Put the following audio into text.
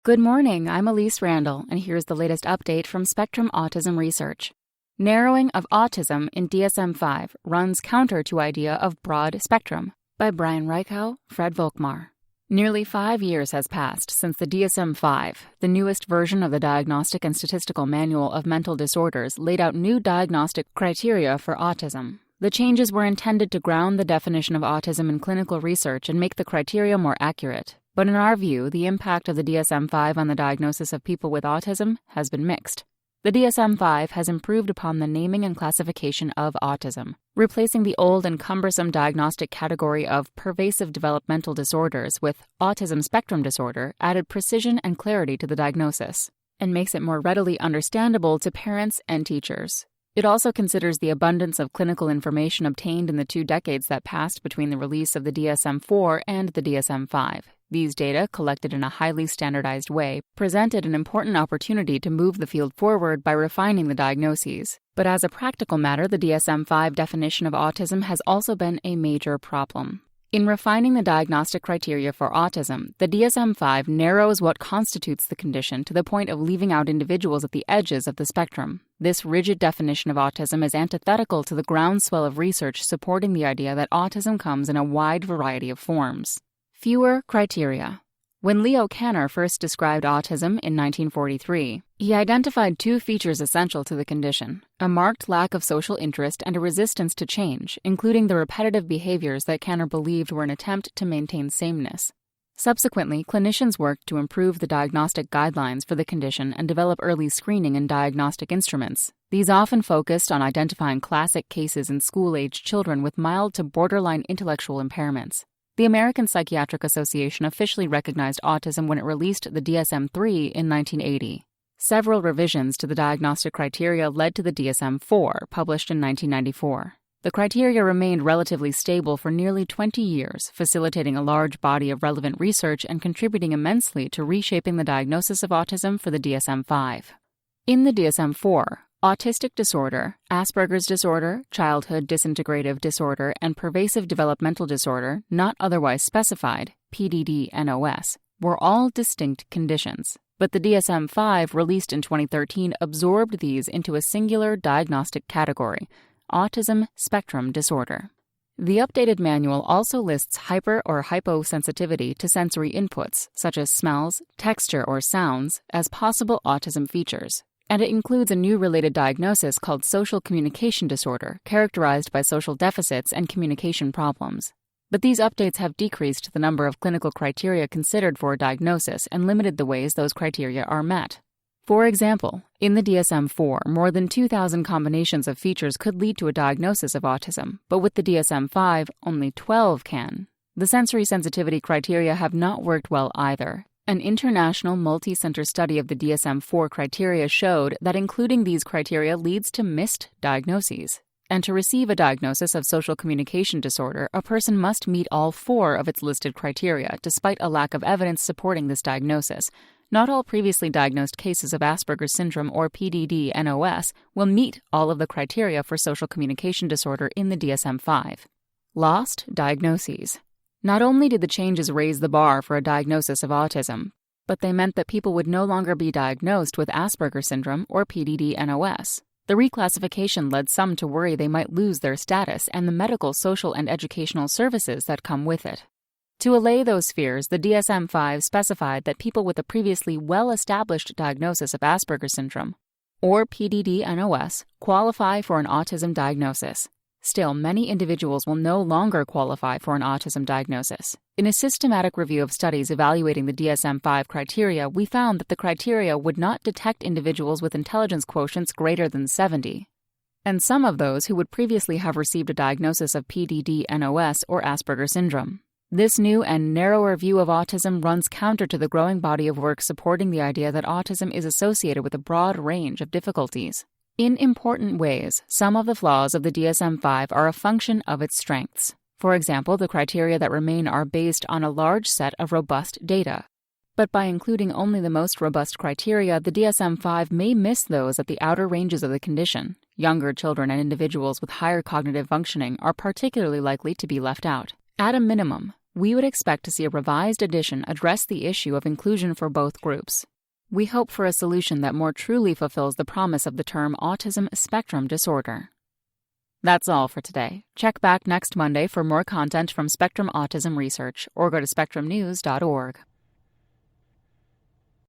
Good morning, I'm Elise Randall, and here's the latest update from Spectrum Autism Research. Narrowing of autism in DSM-5 runs counter to idea of broad spectrum by Brian Reichow, Fred Volkmar. Nearly 5 years has passed since the DSM-5, the newest version of the Diagnostic and Statistical Manual of Mental Disorders, laid out new diagnostic criteria for autism. The changes were intended to ground the definition of autism in clinical research and make the criteria more accurate. But in our view, the impact of the DSM-5 on the diagnosis of people with autism has been mixed. The DSM-5 has improved upon the naming and classification of autism, replacing the old and cumbersome diagnostic category of pervasive developmental disorders with autism spectrum disorder, added precision and clarity to the diagnosis, and makes it more readily understandable to parents and teachers. It also considers the abundance of clinical information obtained in the 2 decades that passed between the release of the DSM-4 and the DSM-5. These data, collected in a highly standardized way, presented an important opportunity to move the field forward by refining the diagnoses. But as a practical matter, the DSM-5 definition of autism has also been a major problem. In refining the diagnostic criteria for autism, the DSM-5 narrows what constitutes the condition to the point of leaving out individuals at the edges of the spectrum. This rigid definition of autism is antithetical to the groundswell of research supporting the idea that autism comes in a wide variety of forms. Fewer criteria. When Leo Kanner first described autism in 1943, he identified 2 features essential to the condition: a marked lack of social interest and a resistance to change, including the repetitive behaviors that Kanner believed were an attempt to maintain sameness. Subsequently, clinicians worked to improve the diagnostic guidelines for the condition and develop early screening and diagnostic instruments. These often focused on identifying classic cases in school-aged children with mild to borderline intellectual impairments. The American Psychiatric Association officially recognized autism when it released the DSM-3 in 1980. Several revisions to the diagnostic criteria led to the DSM-4, published in 1994. The criteria remained relatively stable for nearly 20 years, facilitating a large body of relevant research and contributing immensely to reshaping the diagnosis of autism for the DSM-5. In the DSM-4, autistic disorder, Asperger's disorder, childhood disintegrative disorder, and pervasive developmental disorder, not otherwise specified, PDD-NOS, were all distinct conditions. But the DSM-5, released in 2013, absorbed these into a singular diagnostic category: autism spectrum disorder. The updated manual also lists hyper or hyposensitivity to sensory inputs, such as smells, texture, or sounds, as possible autism features. And it includes a new related diagnosis called social communication disorder, characterized by social deficits and communication problems. But these updates have decreased the number of clinical criteria considered for a diagnosis and limited the ways those criteria are met. For example, in the DSM-4, more than 2,000 combinations of features could lead to a diagnosis of autism, but with the DSM-5, only 12 can. The sensory sensitivity criteria have not worked well either. An international multi-center study of the DSM-4 criteria showed that including these criteria leads to missed diagnoses. And to receive a diagnosis of social communication disorder, a person must meet all 4 of its listed criteria, despite a lack of evidence supporting this diagnosis. Not all previously diagnosed cases of Asperger's syndrome or PDD-NOS will meet all of the criteria for social communication disorder in the DSM-5. Lost diagnoses. Not only did the changes raise the bar for a diagnosis of autism, but they meant that people would no longer be diagnosed with Asperger's syndrome or PDD-NOS. The reclassification led some to worry they might lose their status and the medical, social, and educational services that come with it. To allay those fears, the DSM-5 specified that people with a previously well-established diagnosis of Asperger's syndrome or PDD-NOS qualify for an autism diagnosis. Still, many individuals will no longer qualify for an autism diagnosis. In a systematic review of studies evaluating the DSM-5 criteria, we found that the criteria would not detect individuals with intelligence quotients greater than 70. And some of those who would previously have received a diagnosis of PDD-NOS or Asperger's syndrome. This new and narrower view of autism runs counter to the growing body of work supporting the idea that autism is associated with a broad range of difficulties. In important ways, some of the flaws of the DSM-5 are a function of its strengths. For example, the criteria that remain are based on a large set of robust data. But by including only the most robust criteria, the DSM-5 may miss those at the outer ranges of the condition. Younger children and individuals with higher cognitive functioning are particularly likely to be left out. At a minimum, we would expect to see a revised edition address the issue of inclusion for both groups. We hope for a solution that more truly fulfills the promise of the term autism spectrum disorder. That's all for today. Check back next Monday for more content from Spectrum Autism Research, or go to spectrumnews.org.